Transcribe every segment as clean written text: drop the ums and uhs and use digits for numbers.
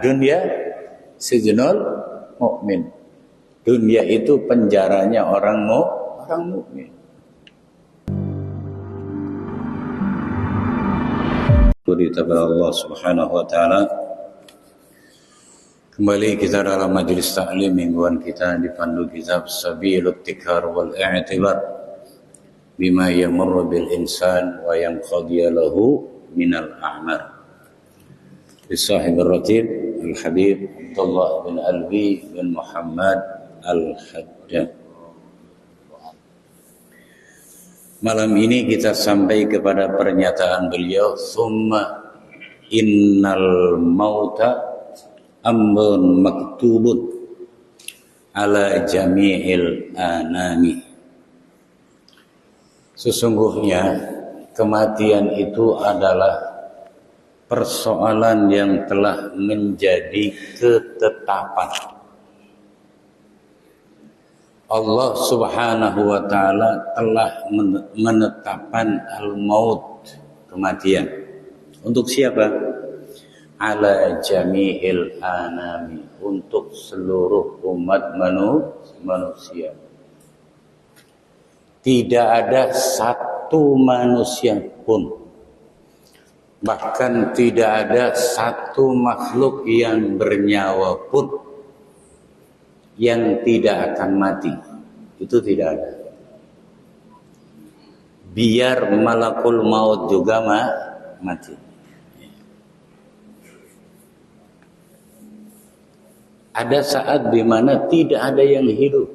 Dunia sijnul mukmin. Dunia itu penjaranya orang mukmin. Kepada Allah Subhanahu wa taala. Kembali kita dalam majelis ta'lim mingguan kita di pandu kitab Sabilut Tikar wal I'tibar bima yamurru bil insan wa yanqadiya lahu minal a'mar. Bisahib ar-ratib Al-Habib Abdullah bin Alwi bin Muhammad Al-Haddad. Malam ini kita sampai kepada pernyataan beliau, summa innal mauta amrun maktubun ala jami'il anami. Sesungguhnya kematian itu adalah persoalan yang telah menjadi ketetapan. Allah Subhanahu wa taala telah menetapkan al-maut, kematian. Untuk siapa? Ala jami'il anami, untuk seluruh umat manusia. Tidak ada satu manusia pun, bahkan tidak ada satu makhluk yang bernyawa pun yang tidak akan mati. Itu tidak ada. Biar malakul maut juga mati. Ada saat di mana tidak ada yang hidup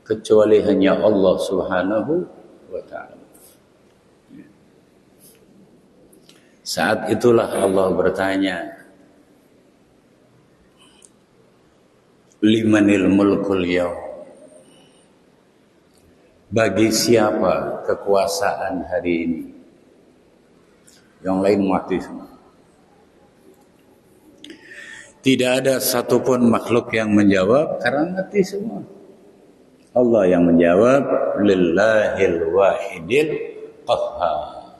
kecuali hanya Allah Subhanahu wa taala. Saat itulah Allah bertanya, limanil mulkul yaum, bagi siapa kekuasaan hari ini? Yang lain mati semua. Tidak ada satupun makhluk yang menjawab karena mati semua. Allah yang menjawab, lillahil wahidil qahhar.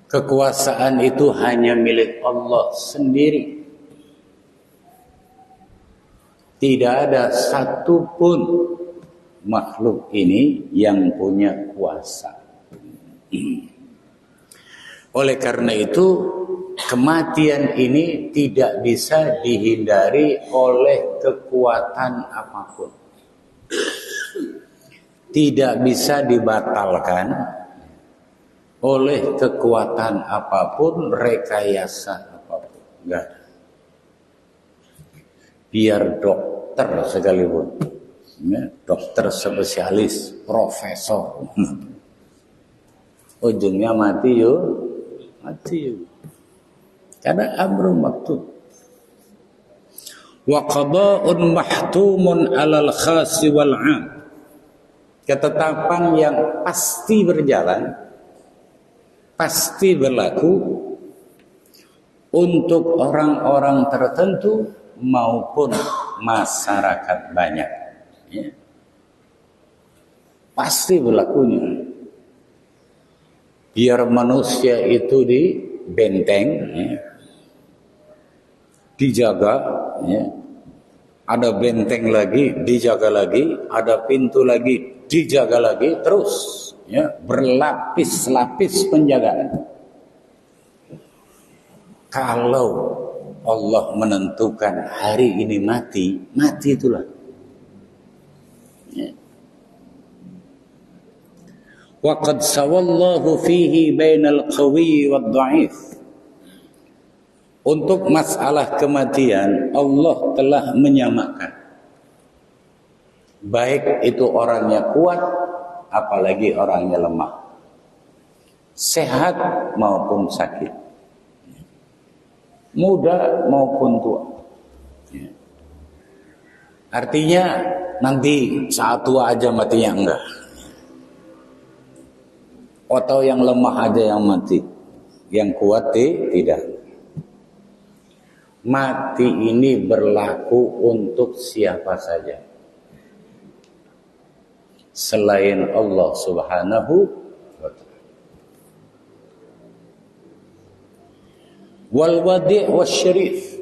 Kekuasaan itu hanya milik Allah sendiri. Tidak ada satupun makhluk ini yang punya kuasa. Oleh karena itu, kematian ini tidak bisa dihindari oleh kekuatan apapun. Tidak bisa dibatalkan oleh kekuatan apapun, rekayasa apapun. Enggak ada. Biar dokter sekalipun, ya, dokter spesialis, profesor, ujungnya mati yuk. Karena amrun maktub. Wa qada'un mahtumun 'alal khasi wal 'am. Ketetapan yang pasti berjalan, pasti berlaku untuk orang-orang tertentu maupun masyarakat banyak, ya. Pasti berlakunya. Biar manusia itu dibenteng, ya, dijaga, ya. Ada benteng lagi, dijaga lagi, ada pintu lagi, dijaga lagi, terus, ya, berlapis-lapis penjagaan. Kalau Allah menentukan hari ini mati itulah. Ya. Wa qad sawallahu fihi bainal qawi wad dha'if. Untuk masalah kematian, Allah telah menyamakan. Baik itu orangnya kuat, apalagi orangnya lemah. Sehat maupun sakit. Muda maupun tua. Ya. Artinya nanti saat tua aja matinya enggak. Atau yang lemah aja yang mati. Yang kuat tidak. Mati ini berlaku untuk siapa saja. Selain Allah Subhanahu wa ta'ala. wal wadi' wasyarif,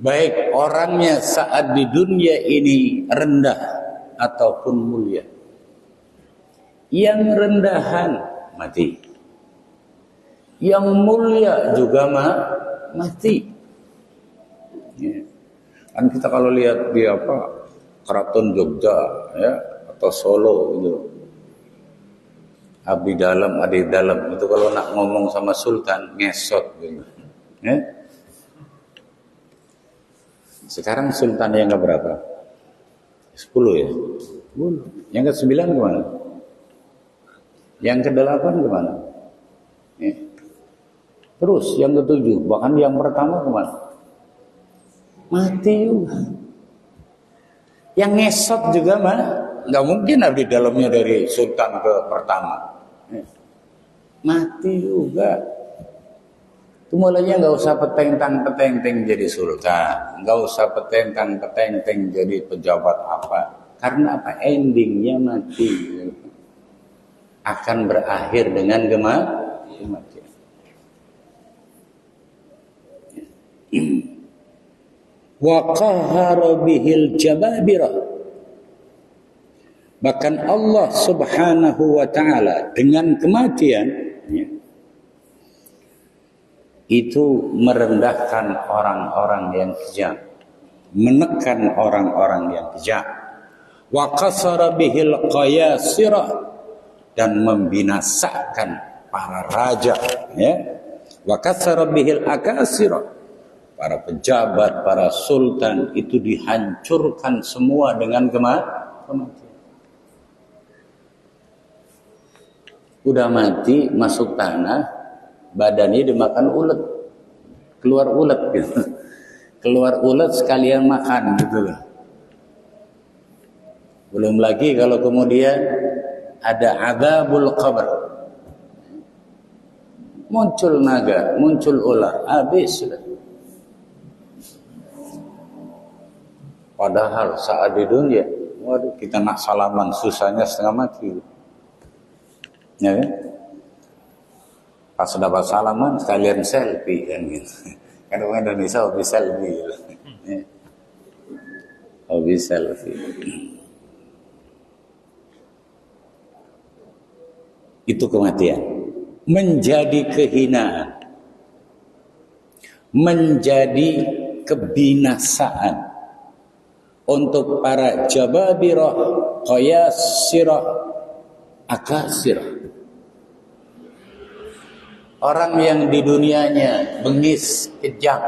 baik orangnya saat di dunia ini rendah ataupun mulia. Yang rendahan mati, yang mulia juga mati. Ya. Kan kita kalau lihat di Keraton Jogja ya atau Solo itu, abdi dalam itu kalau nak ngomong sama sultan ngesot gitu. Ya. Sekarang sultan yang keberapa? 10 ya? 10. Yang ke-9 kemana? Yang ke-8 kemana? Ya. Terus yang ke-7, bahkan yang pertama kemana? Mati juga. Yang ngesot juga nggak mungkin abdi dalamnya dari sultan ke pertama. Ya. Mati juga. Itu mulanya nggak usah petentang-petenteng jadi sultan, nggak usah petentang-petenteng jadi pejabat apa, karena apa? Endingnya mati, akan berakhir dengan kematian. Wa qahara bihil jababira, bahkan Allah Subhanahu wa taala dengan kematian itu merendahkan orang-orang yang kejam, menekan orang-orang yang kejam. Wa qasara bihil qayasira, dan membinasakan para raja, ya. Wa qasara bihil akasira, para pejabat, para sultan itu dihancurkan semua dengan kematian. Udah mati masuk tanah, badannya dimakan ulet, keluar ulet gitu. Keluar ulet sekalian makan gitu loh. Belum lagi kalau kemudian ada adzabul qabr, muncul naga, muncul ular, habis sudah. Padahal saat di dunia, waduh, kita nak salaman susahnya setengah mati, ya kan? Pas dapat salaman sekalian selfie kan gitu. Kan orang Indonesia hobi selfie gitu. Hobi selfie. Itu kematian. Menjadi kehinaan. Menjadi kebinasaan untuk para jababirah, qayasirah, akasirah. Orang yang di dunianya bengis, kejam,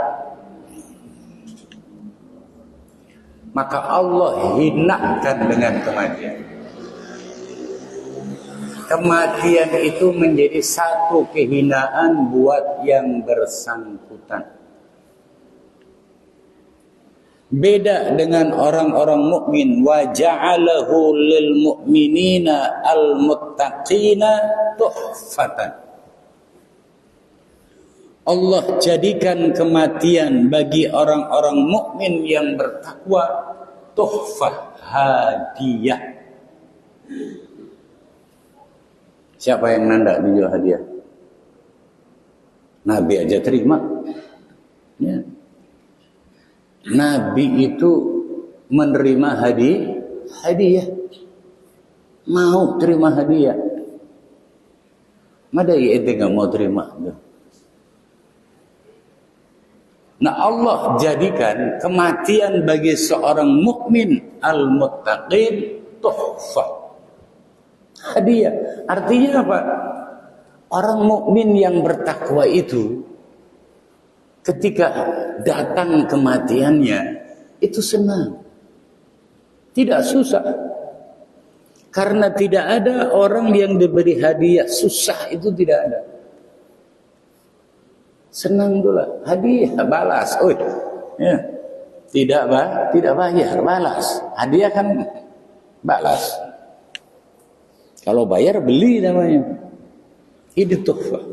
maka Allah hinakan dengan kematian. Kematian itu menjadi satu kehinaan buat yang bersangkutan. Beda dengan orang-orang mukmin, wa ja'alahu lil mu'minina al muttaqina tuhfatan. Allah jadikan kematian bagi orang-orang mukmin yang bertakwa tuhfah, hadiah. Siapa yang nanda dijual hadiah? Nabi aja terima. Ya. Nabi itu menerima hadiah. Mau terima hadiah. Madai ente nggak mau terima. Nah, Allah jadikan kematian bagi seorang mukmin al-muttaqin tuhfah, hadiah. Artinya apa? Orang mukmin yang bertakwa itu ketika datang kematiannya itu senang, tidak susah. Karena tidak ada orang yang diberi hadiah susah, itu tidak ada. Senang pula, hadiah balas, ya. Tidak bayar, balas. Hadiah kan balas. Kalau bayar beli namanya. Ini tuhfah.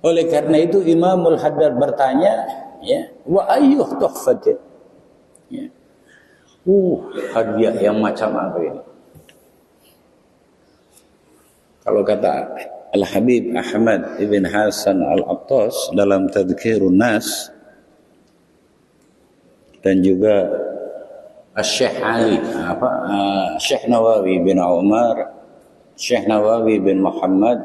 Oleh karena itu Imamul Haddad bertanya, ya, wa ayyuh tuhfatin. Ya. Hadiah yang macam apa ini? Kalau kata Al-Habib Ahmad ibn Hasan Al-Attas dalam Tadhkirun Nas, dan juga Syekh Ali Syekh Nawawi bin Umar, Syekh Nawawi bin Muhammad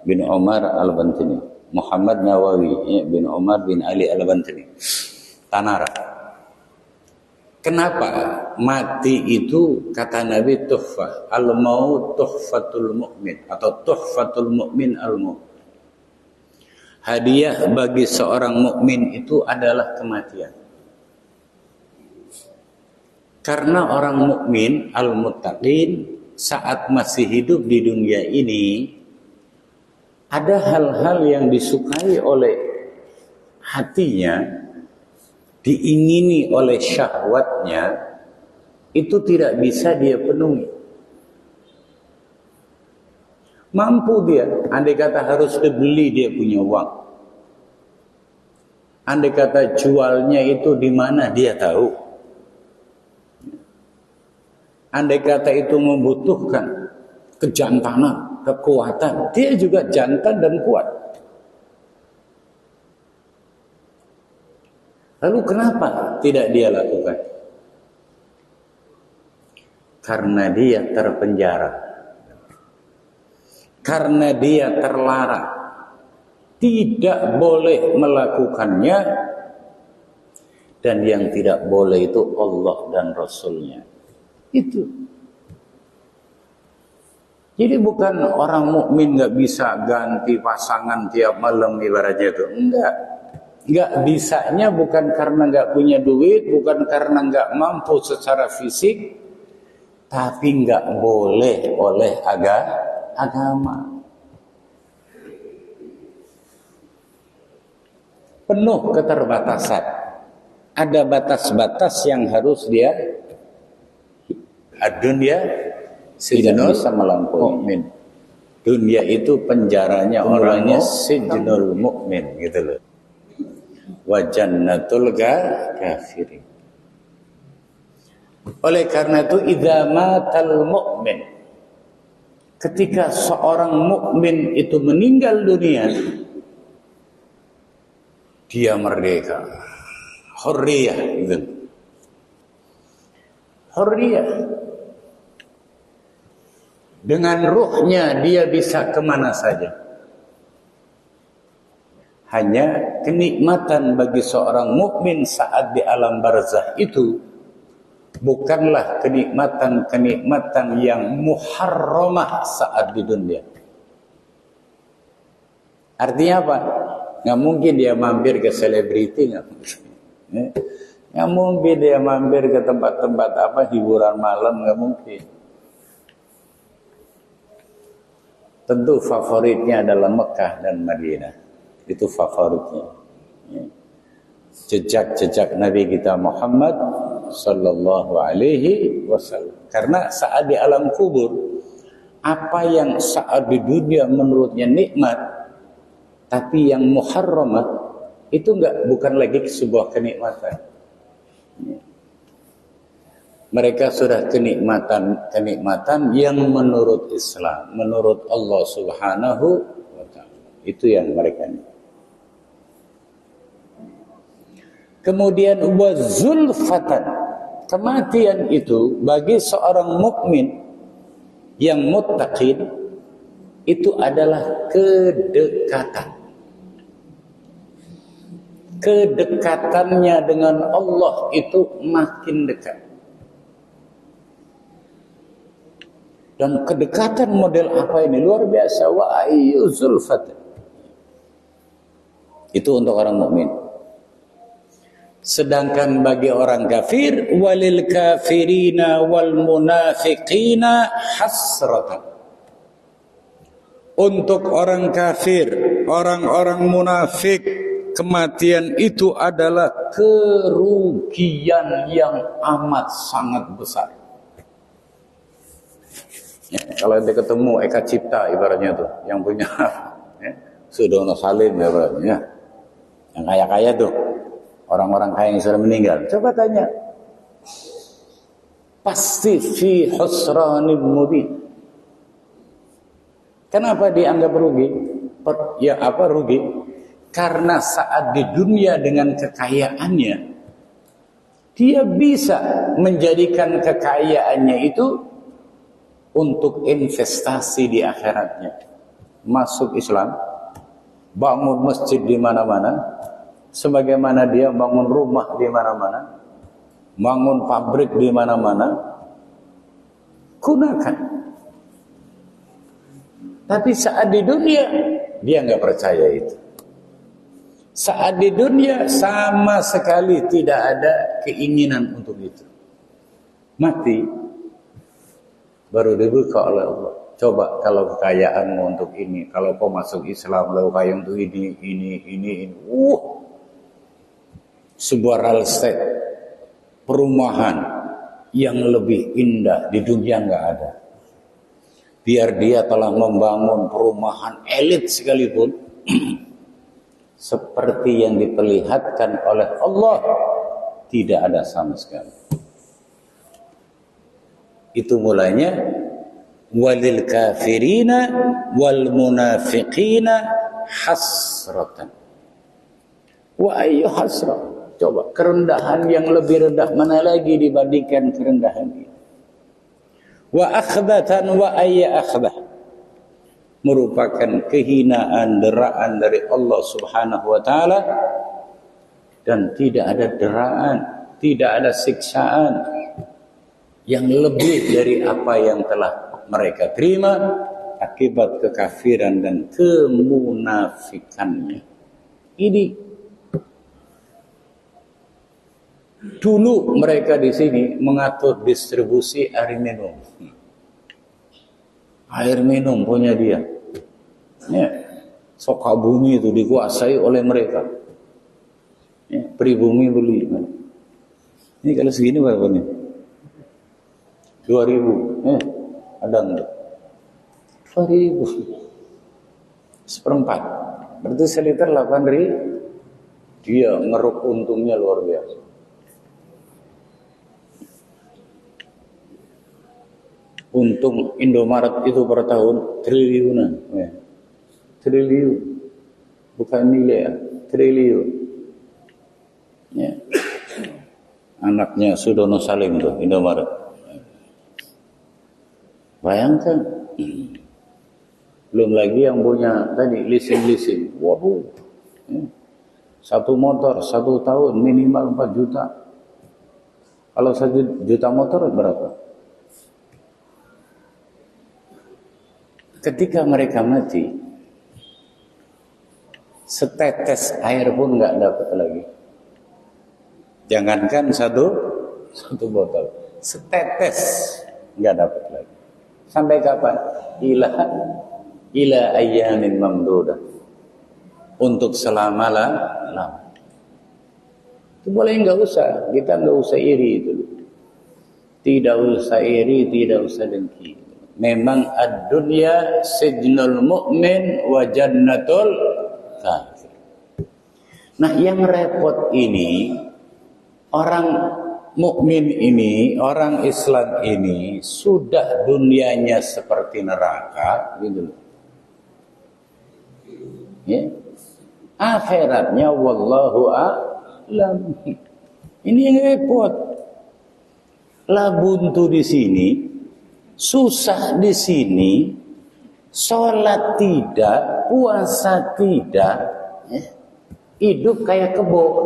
bin Umar Al-Bantini, Muhammad Nawawi bin Umar bin Ali Al-Bantini, Tanara. Kenapa mati itu kata Nabi tuhfah, al-maut tuhfatul mu'min atau tuhfatul mu'min al-maut. Hadiah bagi seorang mukmin itu adalah kematian. Karena orang mukmin al-muttaqin saat masih hidup di dunia ini ada hal-hal yang disukai oleh hatinya, diingini oleh syahwatnya, itu tidak bisa dia penuhi. Mampu dia, andai kata harus dibeli dia punya uang. Andai kata jualnya itu di mana dia tahu. Andai kata itu membutuhkan kejantanan, kekuatan, dia juga jantan dan kuat. Lalu kenapa tidak dia lakukan? Karena dia terpenjara. Karena dia terlarang. Tidak boleh melakukannya. Dan yang tidak boleh itu Allah dan Rasulnya. Itu. Jadi bukan orang mukmin nggak bisa ganti pasangan tiap malam ibaratnya itu. Enggak bisanya bukan karena enggak punya duit, bukan karena enggak mampu secara fisik, tapi enggak boleh oleh agama. Penuh keterbatasan. Ada batas-batas yang harus dia dunia tidak bisa melampaui. Dunia itu penjaranya orangnya sijnul mukmin gitu loh. Wa jannatul kafirin. Oleh karena itu idza matal mu'min, ketika seorang mukmin itu meninggal dunia, dia merdeka, hurriyah gitu. Hurriyah. Dengan ruhnya dia bisa kemana saja. Hanya kenikmatan bagi seorang mukmin saat di alam barzakh itu bukanlah kenikmatan yang muharramah saat di dunia. Artinya apa? Nggak mungkin dia mampir ke selebriti, nggak mungkin dia mampir ke tempat-tempat hiburan malam, nggak mungkin. Tentu favoritnya adalah Mekah dan Madinah. Itu favoritnya. Jejak-jejak Nabi kita Muhammad sallallahu alaihi wasallam. Karena saat di alam kubur, apa yang saat di dunia menurutnya nikmat, tapi yang muharramah itu bukan lagi sebuah kenikmatan. Mereka sudah kenikmatan yang menurut Islam, menurut Allah Subhanahu wa taala. Itu yang mereka ini. Kemudian wazulfatan, kematian itu bagi seorang mukmin yang muttaqin itu adalah kedekatan. Kedekatannya dengan Allah itu makin dekat. Dan kedekatan model apa ini? Luar biasa. Wa ayyu zulfatan. Itu untuk orang mukmin. Sedangkan bagi orang kafir, walil kafirina wal munafiqina hasratan. Untuk orang kafir, orang-orang munafik, kematian itu adalah kerugian yang amat sangat besar. Ya, kalau ente ketemu Eka Cipta ibaratnya tuh, yang punya Sudono Salim ibaratnya, yang kaya-kaya tuh, orang-orang kaya yang sudah meninggal, coba tanya, pasti fi husranin mubin, Kenapa dianggap rugi? Rugi? Karena saat di dunia dengan kekayaannya, dia bisa menjadikan kekayaannya itu untuk investasi di akhiratnya. Masuk Islam, bangun masjid di mana-mana, sebagaimana dia bangun rumah di mana-mana, bangun pabrik di mana-mana, gunakan. Tapi saat di dunia, dia nggak percaya itu. Saat di dunia sama sekali tidak ada keinginan untuk itu. Mati baru dibuka oleh Allah. Coba kalau kekayaanmu untuk ini, kalau kau masuk Islam lalu kaya untuk ini. Sebuah real estate, perumahan yang lebih indah di dunia nggak ada. Biar dia telah membangun perumahan elit sekalipun, seperti yang diperlihatkan oleh Allah, tidak ada sama sekali. Itu mulanya walil kafirina wal munafiqina hasratan. Wa ayyu hasrah. Coba kerendahan yang lebih rendah mana lagi dibandingkan kerendahan ini. Wa akhdatan wa ayya akhdah. Merupakan kehinaan, deraan dari Allah Subhanahu wa taala, dan tidak ada deraan, tidak ada siksaan yang lebih dari apa yang telah mereka terima akibat kekafiran dan kemunafikannya. Ini dulu mereka di sini mengatur distribusi air minum. Air minum punya dia. Ya, Sukabumi itu dikuasai oleh mereka. Ya, pribumi beli. Ini kalau segini berapa nih? 2.000. Ada enggak? 2.000. Seperempat. Berarti seliter 8.000. Dia ngeruk untungnya luar biasa. Untung Indomaret itu per tahun triliunan. Ya. Triliun. Bukan miliar, triliun. Ya. Anaknya Sudono Salim tuh Indomaret. Bayangkan. Belum lagi yang punya tadi leasing. Waduh. Ya. Satu motor 1 tahun minimal 4 juta. Kalau 1 juta motor berapa? Ketika mereka mati, setetes air pun nggak dapat lagi. Jangankan satu botol, setetes nggak dapat lagi. Sampai kapan? Ila ayyamin mamdudah. Untuk selama-lamanya. Itu boleh nggak usah, kita nggak usah iri itu. Tidak usah iri, tidak usah dengki. Memang ad-dunya sijnul mu'min wa jannatul kafir. Nah, yang repot ini, orang mukmin ini, orang Islam ini sudah dunianya seperti neraka, gitu. Ya. Akhiratnya wallahu a'lam. Ini yang repot. Lah buntu di sini, susah di sini, sholat tidak, puasa tidak, hidup kayak kebo,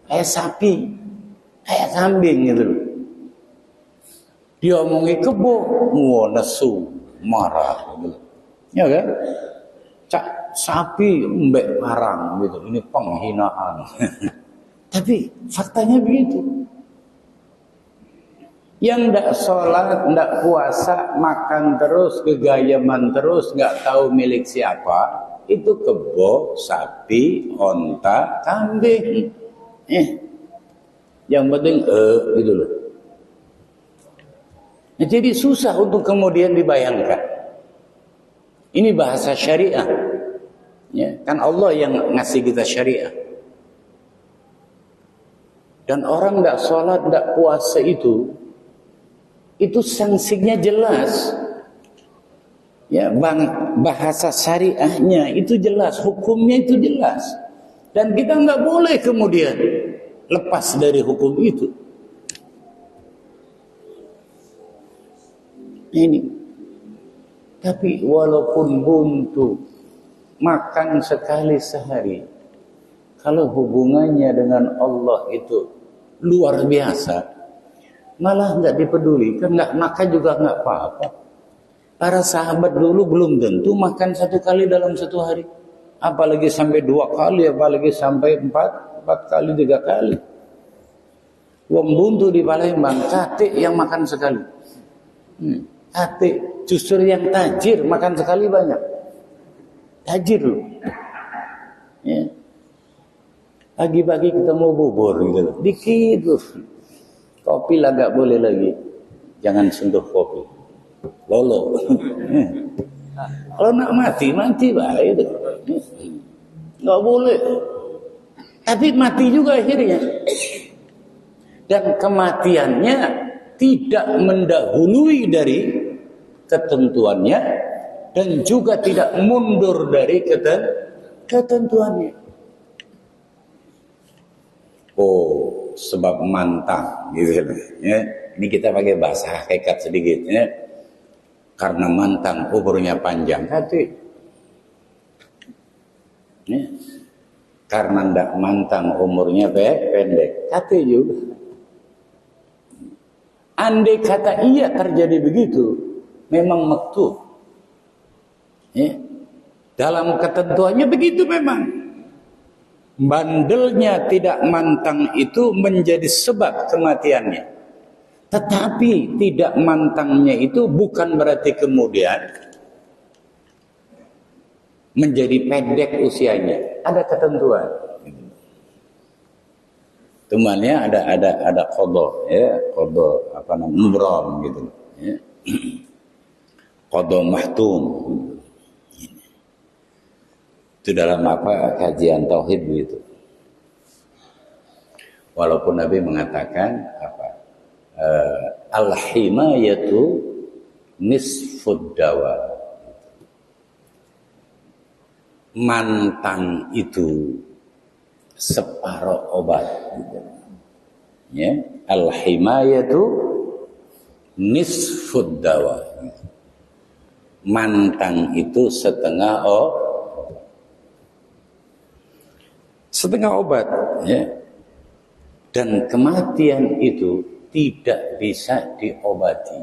kayak sapi, kayak kambing gitu. Dia omongi kebo, nesu, marah gitu. Ya kan? Sapi mbek parang gitu. Ini penghinaan. Tapi faktanya begitu. Yang ndak sholat, ndak puasa, makan terus, kegayaman terus, nggak tahu milik siapa, itu kebo, sapi, onta, kambing. Yang penting gitu loh. Nah, jadi susah untuk kemudian dibayangkan. Ini bahasa syariah. Ya, kan Allah yang ngasih kita syariah. Dan orang ndak sholat, ndak puasa itu sanksinya jelas. Ya, bahasa syariahnya itu jelas, hukumnya itu jelas. Dan kita nggak boleh kemudian lepas dari hukum itu. Ini. Tapi walaupun buntu, makan sekali sehari, kalau hubungannya dengan Allah itu luar biasa, malah nggak dipedulikan, nggak makan juga nggak apa-apa. Para sahabat dulu belum tentu makan 1 kali dalam 1 hari, apalagi sampai 2 kali, apalagi sampai 4 kali, 3 kali. Wong buntu di Palembang, kate yang makan sekali. Kate justru yang tajir makan sekali banyak. Tajir loh. Ya. Pagi-pagi ketemu bubur gitu, dikit loh. Kopi lah nggak boleh lagi, jangan sentuh kopi. Lolo. Kalau nak mati baik itu. Nggak boleh. Tapi mati juga akhirnya. Dan kematiannya tidak mendahului dari ketentuannya dan juga tidak mundur dari ketentuannya. Oh, sebab mantang gitu ya. Ini kita pakai bahasa hakikat sedikit ya. Karena mantang umurnya panjang, hati. Ya. Karena ndak mantang umurnya pendek, hati juga. Andai kata iya terjadi begitu, memang maktuh. Ya. Dalam ketentuannya begitu memang. Bandelnya tidak mantang itu menjadi sebab kematiannya. Tetapi tidak mantangnya itu bukan berarti kemudian menjadi pendek usianya. Ada ketentuan. Temannya ada qadha ya, qadha apa namanya? Mubram gitu ya. Qadha mahtum. Itu dalam apa kajian tauhid gitu. Walaupun Nabi mengatakan apa? Al-himayatu nisfud dawa. Mantang itu separuh obat. Ya, al-himayatu nisfud dawa. Mantang itu setengah obat, ya. Dan kematian itu tidak bisa diobati.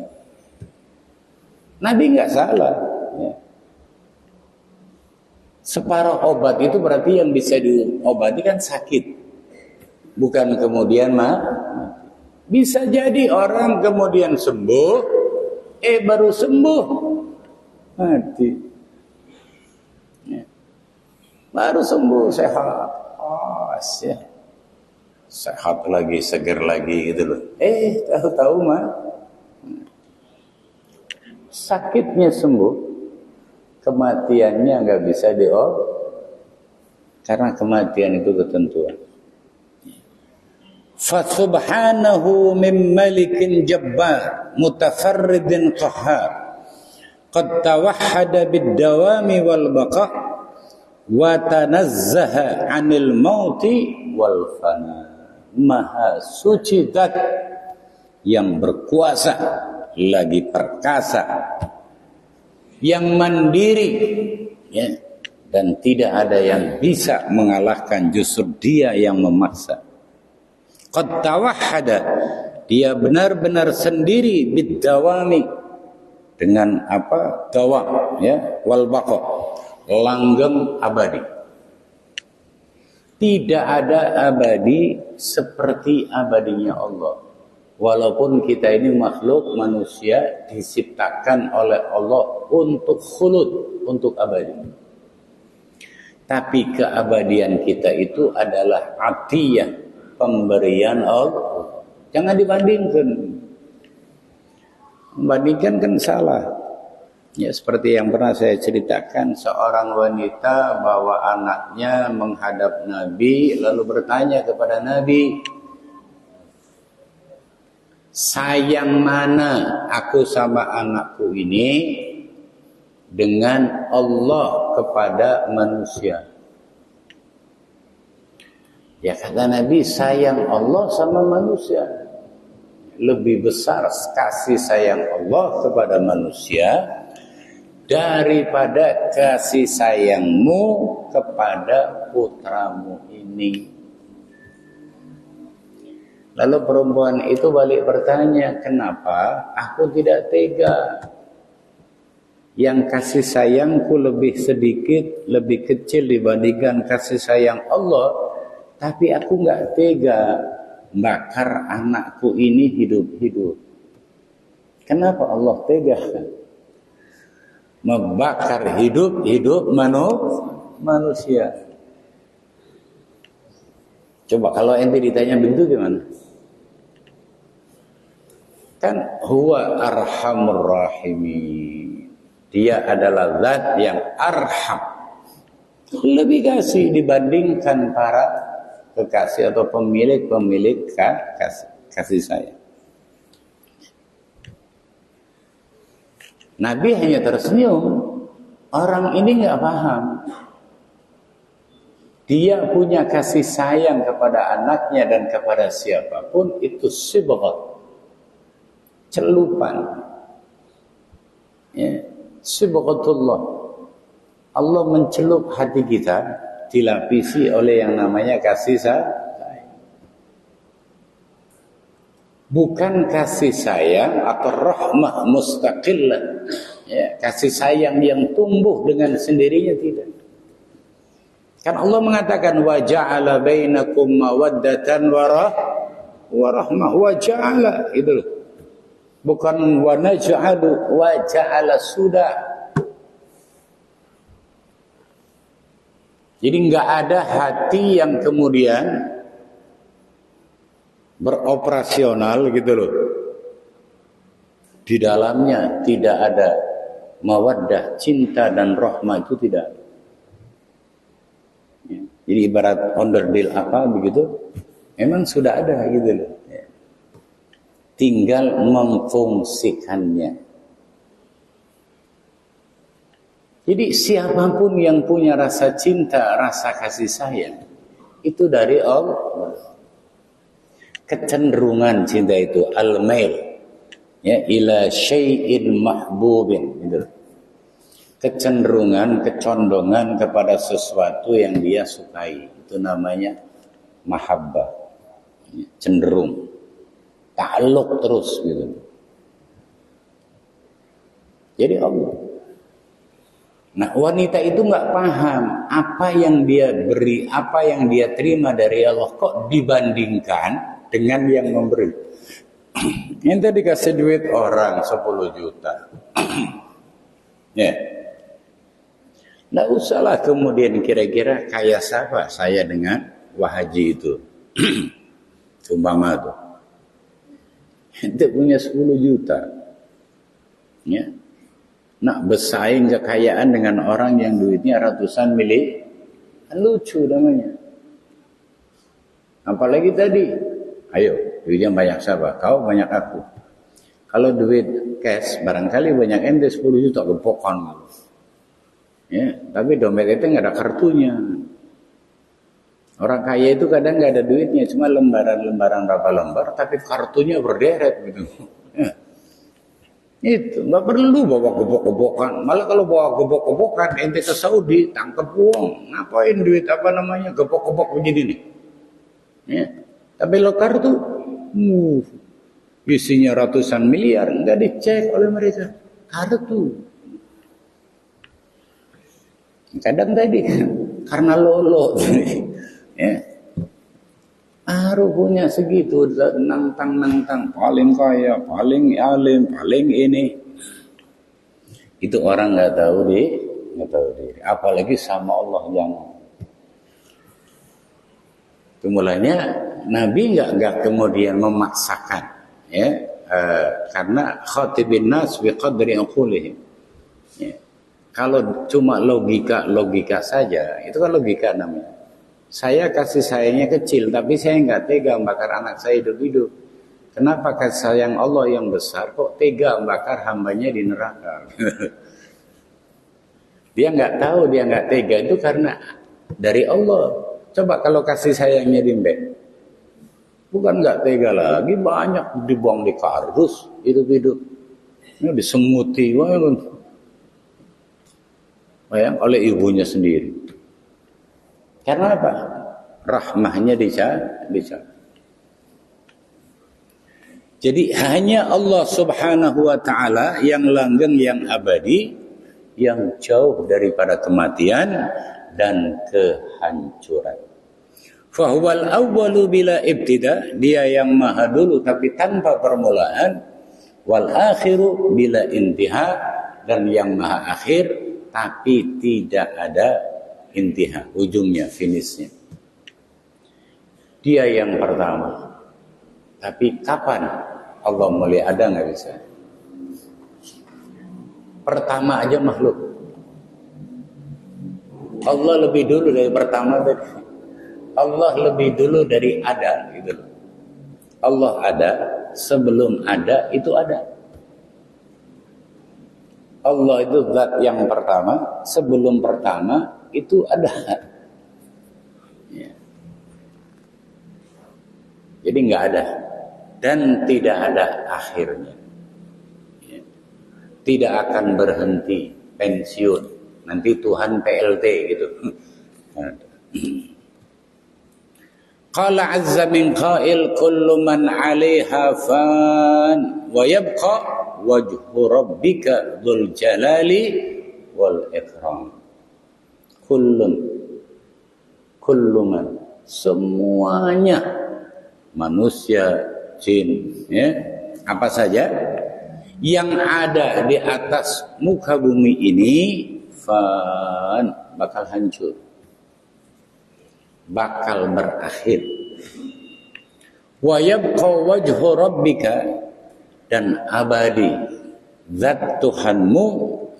Nabi nggak salah. Ya. Separuh obat itu berarti yang bisa diobati kan sakit, bukan kemudian mati. Bisa jadi orang kemudian sembuh, baru sembuh mati. Ya. Baru sembuh sehat, ya. Sehat lagi, seger lagi gitu loh. Tahu-tahu mah sakitnya sembuh, kematiannya nggak bisa karena kematian itu ketentuan. Fasubhanahu min malikin jabbar mutafarridin qahhar qad tawahhada bid-dawami wal baqa wa tanazzaha 'anil mauti wal fana. Maha suci zat yang berkuasa lagi perkasa, yang mandiri, ya, dan tidak ada yang bisa mengalahkan, justru dia yang memaksa. Qad tawahhada, dia benar-benar sendiri bid-dawami, dengan apa? Dawam, ya, wal baqa, langgeng abadi. Tidak ada abadi seperti abadinya Allah. Walaupun kita ini makhluk manusia diciptakan oleh Allah untuk khulud, untuk abadi. Tapi keabadian kita itu adalah atiyah, pemberian Allah. Jangan dibandingkan. Membandingkan kan salah. Ya, seperti yang pernah saya ceritakan, seorang wanita bawa anaknya menghadap Nabi, lalu bertanya kepada Nabi, sayang mana aku sama anakku ini dengan Allah kepada manusia. Ya kata Nabi, sayang Allah sama manusia. Lebih besar kasih sayang Allah kepada manusia daripada kasih sayangmu kepada putramu ini. Lalu perempuan itu balik bertanya, kenapa aku tidak tega? Yang kasih sayangku lebih sedikit, lebih kecil dibandingkan kasih sayang Allah, tapi aku nggak tega bakar anakku ini hidup-hidup. Kenapa Allah tega? Membakar hidup-hidup manusia. Coba kalau ente ditanya begitu gimana? Kan huwa arhamur rahimin. Dia adalah zat yang arham. Lebih kasih dibandingkan para kekasih atau pemilik kasih sayang. Nabi hanya tersenyum. Orang ini nggak paham. Dia punya kasih sayang kepada anaknya dan kepada siapapun itu sibghat, celupan. Ya, sibghatullah. Allah mencelup hati kita, dilapisi oleh yang namanya kasih sayang. Bukan kasih sayang atau rahmah mustaqillah. Ya, kasih sayang yang tumbuh dengan sendirinya, tidak. Kan Allah mengatakan wa ja'ala bainakum mawaddatan wa rahmah wa ja'ala, itu loh. Bukan wa naj'alu, wa ja'ala sudah. Jadi enggak ada hati yang kemudian beroperasional gitu loh. Di dalamnya tidak ada mawaddah, cinta dan rahmah, itu tidak. Jadi ibarat onderdil apa begitu, memang sudah ada gitu loh. Tinggal memfungsikannya. Jadi siapapun yang punya rasa cinta, rasa kasih sayang, itu dari Allah. Kecenderungan cinta itu al-mail, ya, ila syai'in mahbubin, gitu. Kecenderungan, kecondongan kepada sesuatu yang dia sukai, itu namanya mahabbah, cenderung, ta'alluq terus gitu. Jadi Allah. Nah, wanita itu nggak paham apa yang dia beri, apa yang dia terima dari Allah kok dibandingkan dengan yang memberi. Ente dikasih duit orang 10 juta. Ya. Nggak usahlah kemudian kira-kira kaya siapa saya dengan Wahaji itu. Umpama tuh. Ente punya 10 juta. Ya. Nak bersaing kekayaan dengan orang yang duitnya ratusan miliar. Lucu namanya. Apalagi tadi. Ayo, duitnya banyak siapa? Kau, banyak aku. Kalau duit cash, barangkali banyak ente 10 juta gepokan. Ya, tapi dompet itu nggak ada kartunya. Orang kaya itu kadang nggak ada duitnya, cuma lembaran-lembaran berapa lembar, tapi kartunya berderet gitu. Ya. Itu nggak perlu bawa gebok-gebokan. Malah kalau bawa gebok-gebokan, ente ke Saudi tangkep uang. Ngapain duit apa namanya gebok-gebok begini nih? Ya. Tapi lo kartu, isinya ratusan miliar, nggak dicek oleh mereka. Kartu. Kadang tadi karena lolo, ya, punya segitu, nantang paling kaya, paling alim, paling ini, itu orang nggak tahu diri, apalagi sama Allah yang. Mulanya Nabi nggak kemudian memaksakan, ya, karena khatibin nas bi qadri uqulihim. Ya. Kalau cuma logika saja, itu kan logika namanya. Saya kasih sayangnya kecil, tapi saya nggak tega membakar anak saya hidup-hidup. Kenapa kasih sayang Allah yang besar kok tega membakar hambanya di neraka? Dia nggak tahu, dia nggak tega itu karena dari Allah. Coba kalau kasih sayangnya dimbek, bukan nggak tega lagi, banyak dibuang di kardus, hidup-hidup, ini disemuti, bayang oleh ibunya sendiri. Karena apa? Rahmahnya dicabut. Jadi hanya Allah Subhanahu wa taala yang langgeng, yang abadi, yang jauh daripada kematian dan kehancuran. Fahuwal awwalu bila ibtida, dia yang maha dulu tapi tanpa permulaan, wal akhiru bila intiha, dan yang maha akhir tapi tidak ada intiha, ujungnya, finishnya. Dia yang pertama, tapi kapan Allah mulai ada? Nggak bisa. Pertama aja makhluk. Allah lebih dulu dari pertama. Allah lebih dulu dari ada, gitu. Allah ada, sebelum ada itu ada. Allah itu zat yang pertama, sebelum pertama itu ada. Ya. Jadi nggak ada dan tidak ada akhirnya. Ya. Tidak akan berhenti, pensiun. Nanti Tuhan PLT gitu. Qala azza min qail kullu man 'alaiha fan wa yabqa wajhu rabbika dzul jalali wal ikram. Kullu man, semuanya, manusia, jin, ya, apa saja yang ada di atas muka bumi ini fan, bakal hancur, bakal berakhir. Wa yabqa wajhu rabbika, dan abadi zat Tuhanmu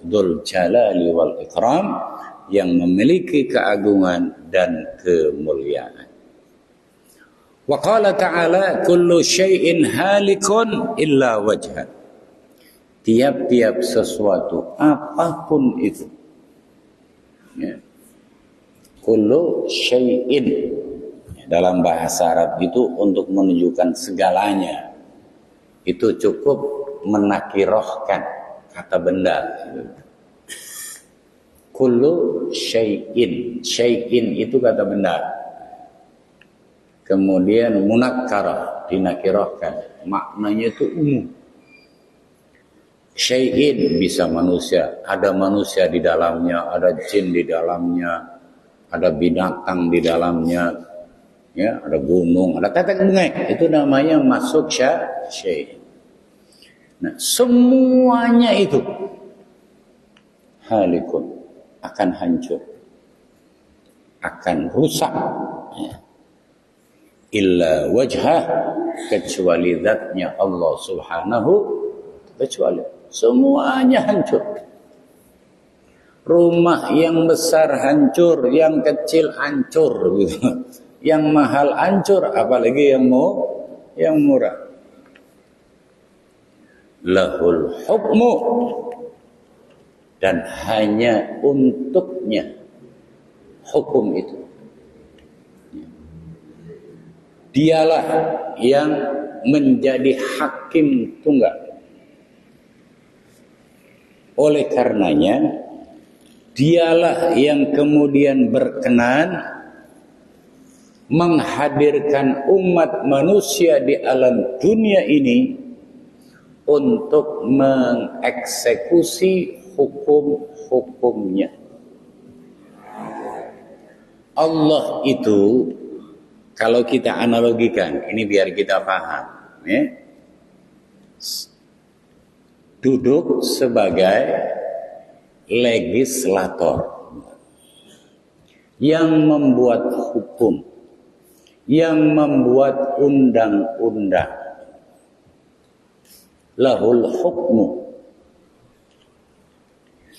dzul jalali wal ikram, yang memiliki keagungan dan kemuliaan. Wa qala ta'ala kullu syai'in halikun illa wajha. Tiap-tiap sesuatu apapun itu, ya. Kullu syai'in dalam bahasa Arab itu untuk menunjukkan segalanya. Itu cukup menakirohkan kata benda. Kullu syai'in, syai'in itu kata benda. Kemudian munakkarah, dinakirohkan, maknanya itu umum. Syai'in bisa manusia, ada manusia di dalamnya, ada jin di dalamnya, ada binatang di dalamnya, ya, ada gunung, ada tetek bengek, itu namanya masuk syai'. Nah, semuanya itu halikun, akan hancur, akan rusak, ya. Illa wajhah, kecuali zatnya Allah Subhanahu, kecuali semuanya hancur. Rumah yang besar hancur, yang kecil hancur, gitu. Yang mahal hancur, apalagi yang murah. Lahul hukmu, dan hanya untuknya hukum itu. Dialah yang menjadi hakim tunggal. Oleh karenanya, dialah yang kemudian berkenan menghadirkan umat manusia di alam dunia ini untuk mengeksekusi hukum-hukumnya. Allah itu, kalau kita analogikan, ini biar kita paham, ya, duduk sebagai legislator yang membuat hukum, yang membuat undang-undang. Lahul hukmu.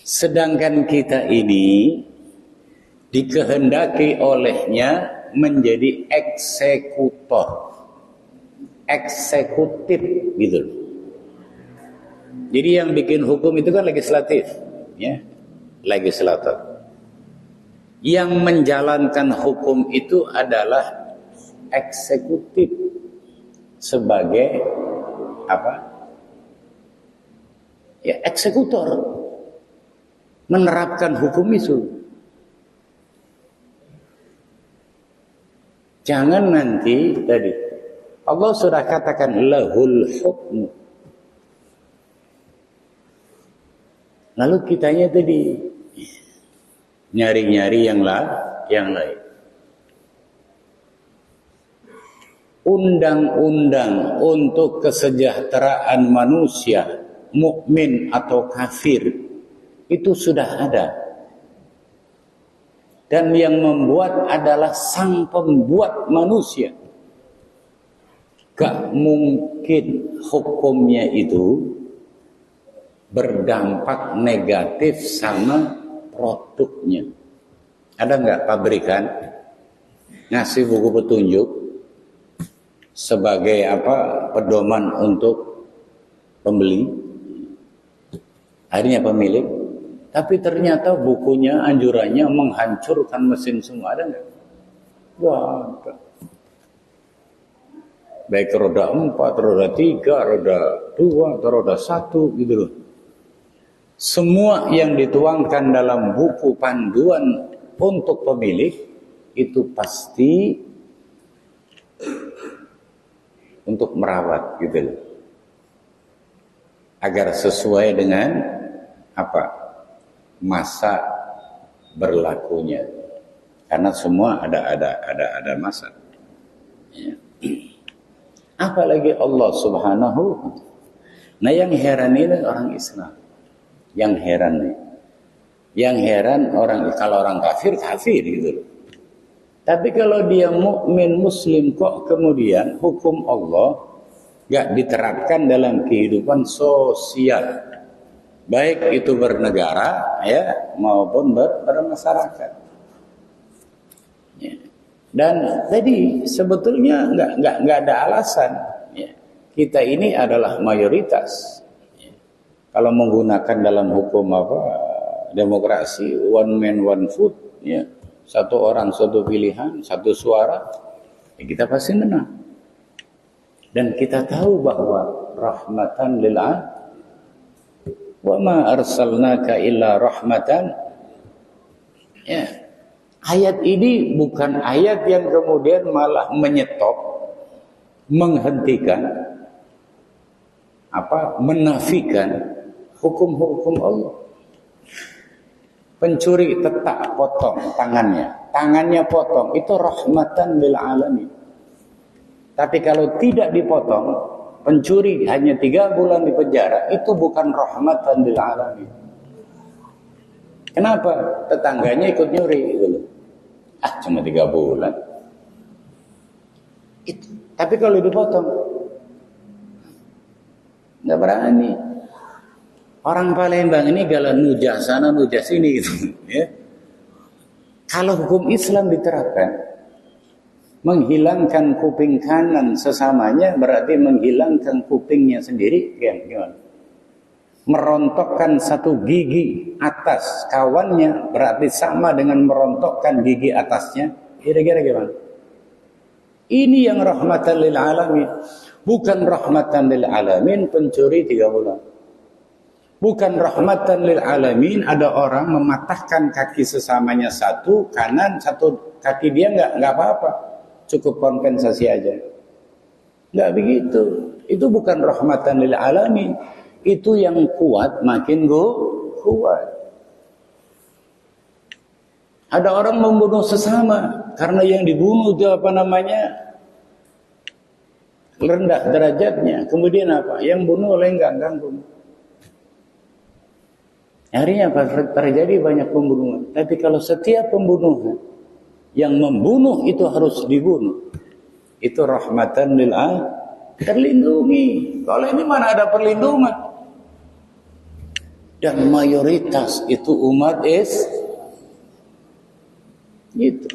Sedangkan kita ini dikehendaki olehnya menjadi eksekutor, eksekutif, gitu. Jadi yang bikin hukum itu kan legislatif, ya. legislator. Yang menjalankan hukum itu adalah eksekutif sebagai apa? Ya, eksekutor menerapkan hukum itu. Jangan nanti tadi Allah sudah katakan lahul hukmu. Lalu kitanya tadi nyari-nyari yang lain. Undang-undang untuk kesejahteraan manusia, mukmin atau kafir, itu sudah ada. Dan yang membuat adalah sang pembuat manusia. Gak mungkin hukumnya itu berdampak negatif sama produknya. Ada nggak pabrikan ngasih buku petunjuk sebagai apa pedoman untuk pembeli, akhirnya pemilik, tapi ternyata bukunya anjurannya menghancurkan mesin semua. Ada nggak? Nggak ada. Baik roda 4, roda 3, roda 2, atau roda 1 gitu loh. Semua yang dituangkan dalam buku panduan untuk pemilik itu pasti untuk merawat gitu loh. Agar sesuai dengan apa? Masa berlakunya. Karena semua ada masa. Ya. Apalagi Allah Subhanahu. Nah, yang heran ini orang Islam. Yang heran nih. Yang heran kalau orang kafir gitu loh. Tapi kalau dia mukmin muslim kok kemudian hukum Allah gak diterapkan dalam kehidupan sosial. Baik itu bernegara ya maupun bermasyarakat. Ya. Dan tadi sebetulnya nggak ada alasan. Ya. Kita ini adalah mayoritas. Ya. Kalau menggunakan dalam hukum demokrasi one man one vote, ya satu orang satu pilihan satu suara, ya kita pasti menang. Dan kita tahu bahwa rahmatan lil alamin. Wa ma arsalnaka illa rahmatan. Ya. Ayat ini bukan ayat yang kemudian malah menyetop, menghentikan, menafikan hukum-hukum Allah. Pencuri tetap potong tangannya potong, itu rahmatan lil alamin. Tapi kalau tidak dipotong, pencuri hanya 3 bulan di penjara, itu bukan rahmatan lil alamin. Kenapa? Tetangganya ikut nyuri gitu loh. Cuma 3 bulan. Itu. Tapi kalau dipotong, nggak berani. Orang Palembang ini galau nujah sana nujah sini gitu. Ya. Kalau hukum Islam diterapkan, menghilangkan kuping kanan sesamanya berarti menghilangkan kupingnya sendiri. Gimana? Merontokkan satu gigi atas kawannya berarti sama dengan merontokkan gigi atasnya. Kira-kira gimana? Ini yang rahmatan lil alamin. Bukan rahmatan lil alamin pencuri 3 bulan. Bukan rahmatan lil alamin ada orang mematahkan kaki sesamanya satu kanan, satu kaki dia nggak apa-apa. Cukup kompensasi aja. Nggak begitu. Itu bukan rahmatan lil alamin. Itu yang kuat makin kuat. Ada orang membunuh sesama karena yang dibunuh itu rendah derajatnya. Kemudian apa? Yang bunuh oleh enggak ganggu. Akhirnya terjadi banyak pembunuhan. Tapi kalau setiap pembunuhan yang membunuh itu harus dibunuh, itu rahmatan lil alamin, terlindungi. Kalau ini mana ada perlindungan? Dan mayoritas itu umat gitu.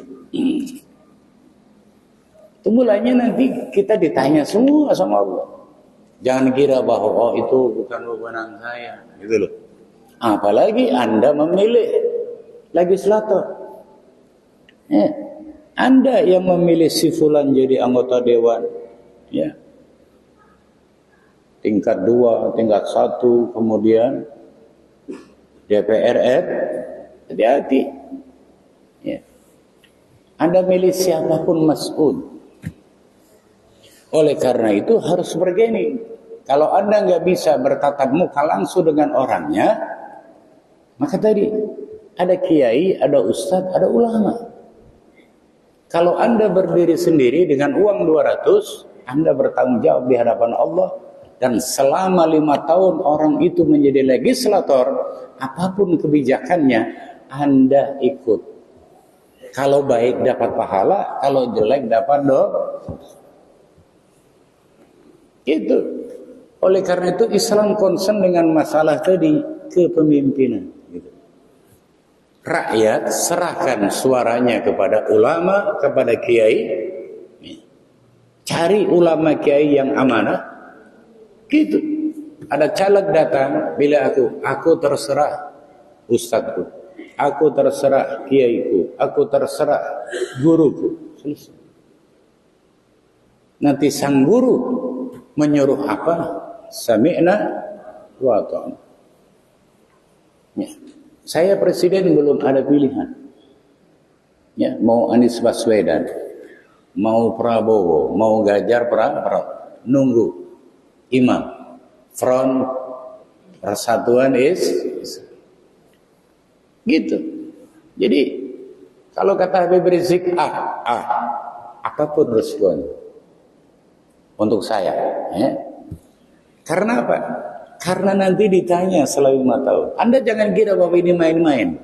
Itu mulanya nanti kita ditanya semua sama Allah. Jangan kira bahwa itu bukan wewenang saya, gitu loh. Apalagi Anda memilih legislator. Ya. Anda yang memilih si fulan jadi anggota dewan. Ya. Tingkat 2, tingkat 1, kemudian DPR RI. Hati-hati. Ya. Anda milih siapapun mas'ul. Oleh karena itu harus bergening. Kalau Anda nggak bisa bertatap muka langsung dengan orangnya, maka tadi ada kiai, ada ustadz, ada ulama. Kalau Anda berdiri sendiri dengan uang 200, Anda bertanggung jawab di hadapan Allah. Dan selama 5 tahun orang itu menjadi legislator, apapun kebijakannya, Anda ikut. Kalau baik dapat pahala, kalau jelek dapat dosa. Itu. Oleh karena itu Islam concern dengan masalah tadi kepemimpinan. Gitu. Rakyat serahkan suaranya kepada ulama, kepada kiai. Cari ulama kiai yang amanah. Gitu. Ada caleg datang, bila aku terserah ustadzku, aku terserah kiaiku, aku terserah guruku. Selesai. Nanti sang guru menyuruh apa? Sami'na wa ata'na. Ya. Saya presiden belum ada pilihan. Ya, mau Anies Baswedan, mau Prabowo, mau Ganjar Pranowo, nunggu imam. Front Persatuan gitu. Jadi kalau kata Habib Rizik apapun respon untuk saya, ya. Karena apa? Karena nanti ditanya setelah 5 tahun. Anda jangan kira bahwa ini main-main.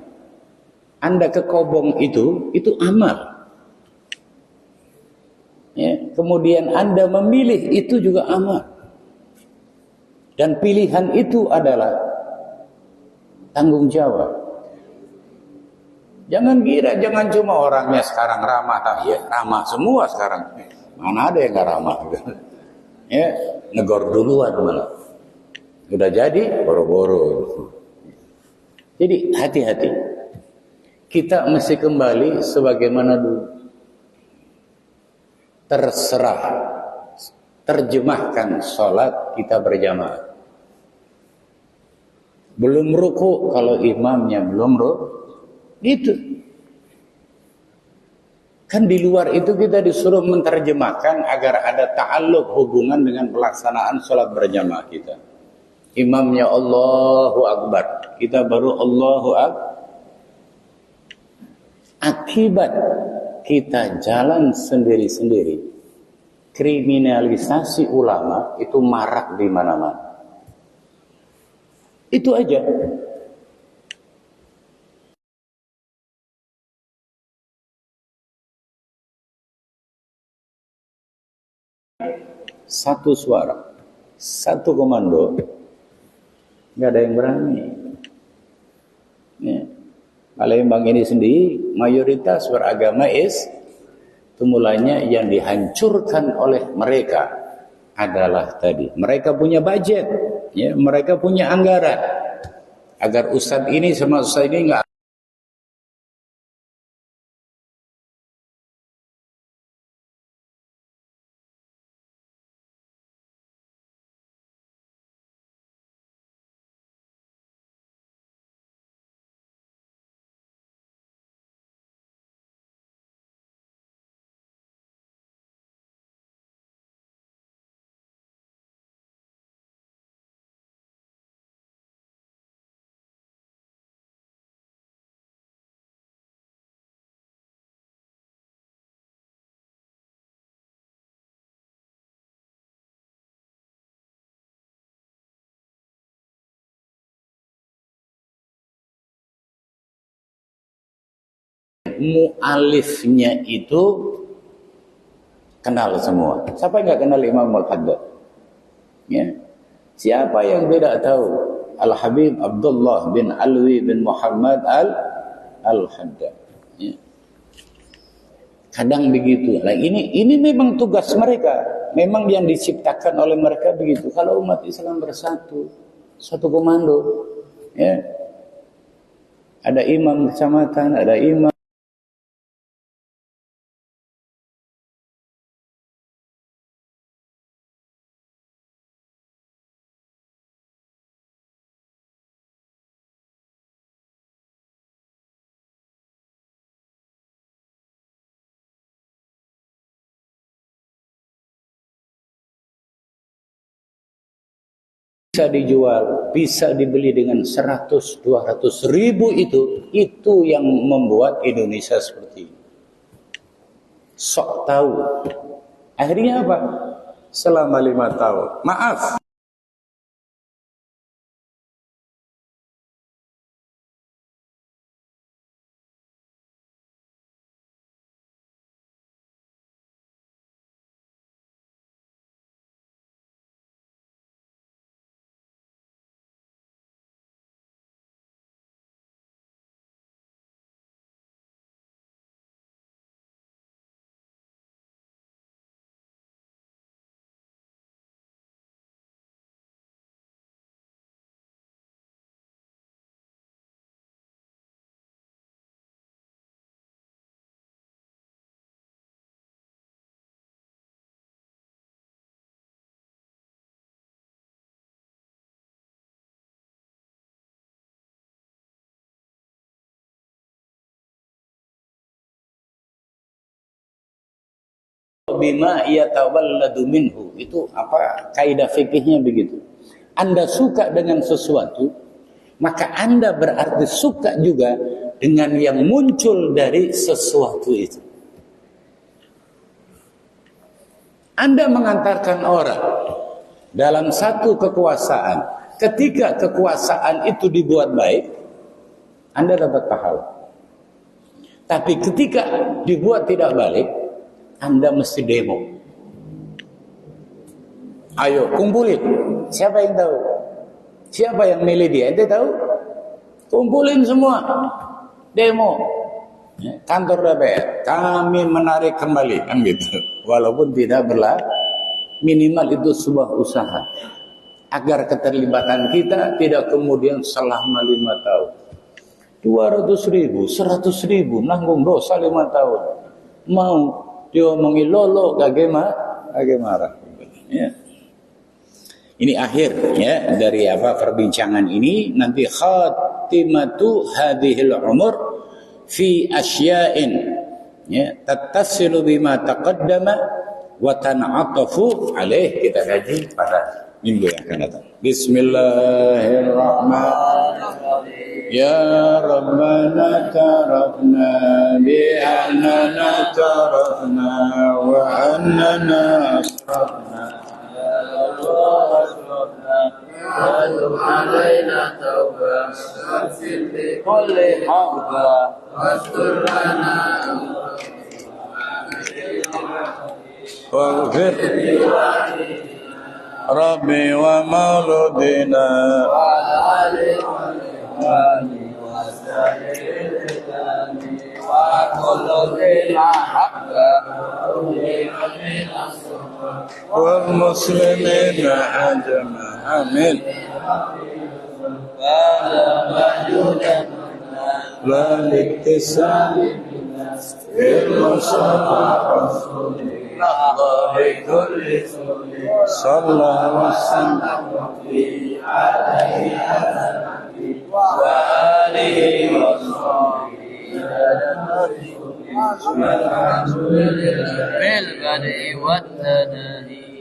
Anda ke Kobong itu amal. Ya. Kemudian Anda memilih itu juga amal. Dan pilihan itu adalah tanggung jawab. Jangan kira, jangan cuma orangnya sekarang ramah, ya ramah semua sekarang. Mana ada yang nggak ramah? Ya, negor duluan malah. Udah jadi, boro-boro. Jadi hati-hati. Kita mesti kembali sebagaimana dulu. Terserah. Terjemahkan sholat kita berjamaah. Belum ruku kalau imamnya belum ruku. Itu. Kan di luar itu kita disuruh menerjemahkan agar ada ta'alluq hubungan dengan pelaksanaan sholat berjamaah kita. Imamnya Allahu Akbar, kita baru Allahu Akbar. Akibat kita jalan sendiri-sendiri, kriminalisasi ulama itu marak di mana-mana. Itu aja. Satu suara, satu komando, nggak ada yang berani. Ya. Palembang ini sendiri mayoritas beragama itu mulanya yang dihancurkan oleh mereka adalah tadi. Mereka punya budget, ya, mereka punya anggaran agar ustadz ini sama ustadz ini nggak. Mu'alifnya itu kenal semua. Siapa yang nggak kenal Imam Al-Haddad? Ya. Siapa yang tidak tahu Al-Habib Abdullah bin Alwi bin Muhammad Al-Haddad? Ya. Kadang begitu. Nah, ini memang tugas mereka. Memang yang diciptakan oleh mereka begitu. Kalau umat Islam bersatu, satu komando, ya. Ada imam kecamatan, ada imam bisa dijual, bisa dibeli dengan 100-200 ribu itu yang membuat Indonesia seperti ini. Sok tahu. Akhirnya apa? Selama 5 tahun. Maaf. Bima yatawalladu minhu, itu apa kaidah fikihnya begitu. Anda suka dengan sesuatu, maka Anda berarti suka juga dengan yang muncul dari sesuatu itu. Anda mengantarkan orang dalam satu kekuasaan, ketika kekuasaan itu dibuat baik, Anda dapat pahala. Tapi ketika dibuat tidak baik, Anda mesti demo. Ayo kumpulin. Siapa yang tahu? Siapa yang milih dia? Ente tahu? Kumpulin semua. Demo. Kantor DPR. Kami menarik kembali. Kan gitu. Walaupun tidak berlaku. Minimal itu sebuah usaha. Agar keterlibatan kita tidak kemudian selama 5 tahun. 200 ribu, 100 ribu. Nanggung dosa 5 tahun. Mau diomongi lolo kagak marah. Ya. Ini akhir ya dari perbincangan ini. Nanti khatimatu hadhil umur fi asya'in ya tattasilu bima taqaddama wa tan'atafu alaih. Kita kaji pada minggu yang akan datang. Bismillahirrahmanirrahim. Ya Rabbana tarafna bi'annana tarafna wa annana asrafna ya Allah asrafna wa tub alaina tawbah waghfir li kulli hawba wastur lana waghfir li Rabbi wa mauludina wa alihi والمسلمين أجمعين آمين لا الاتصال بالمصطفى رسول الله كل صلى الله وسلم عليه وآله وصحبه بالبدء والتدهير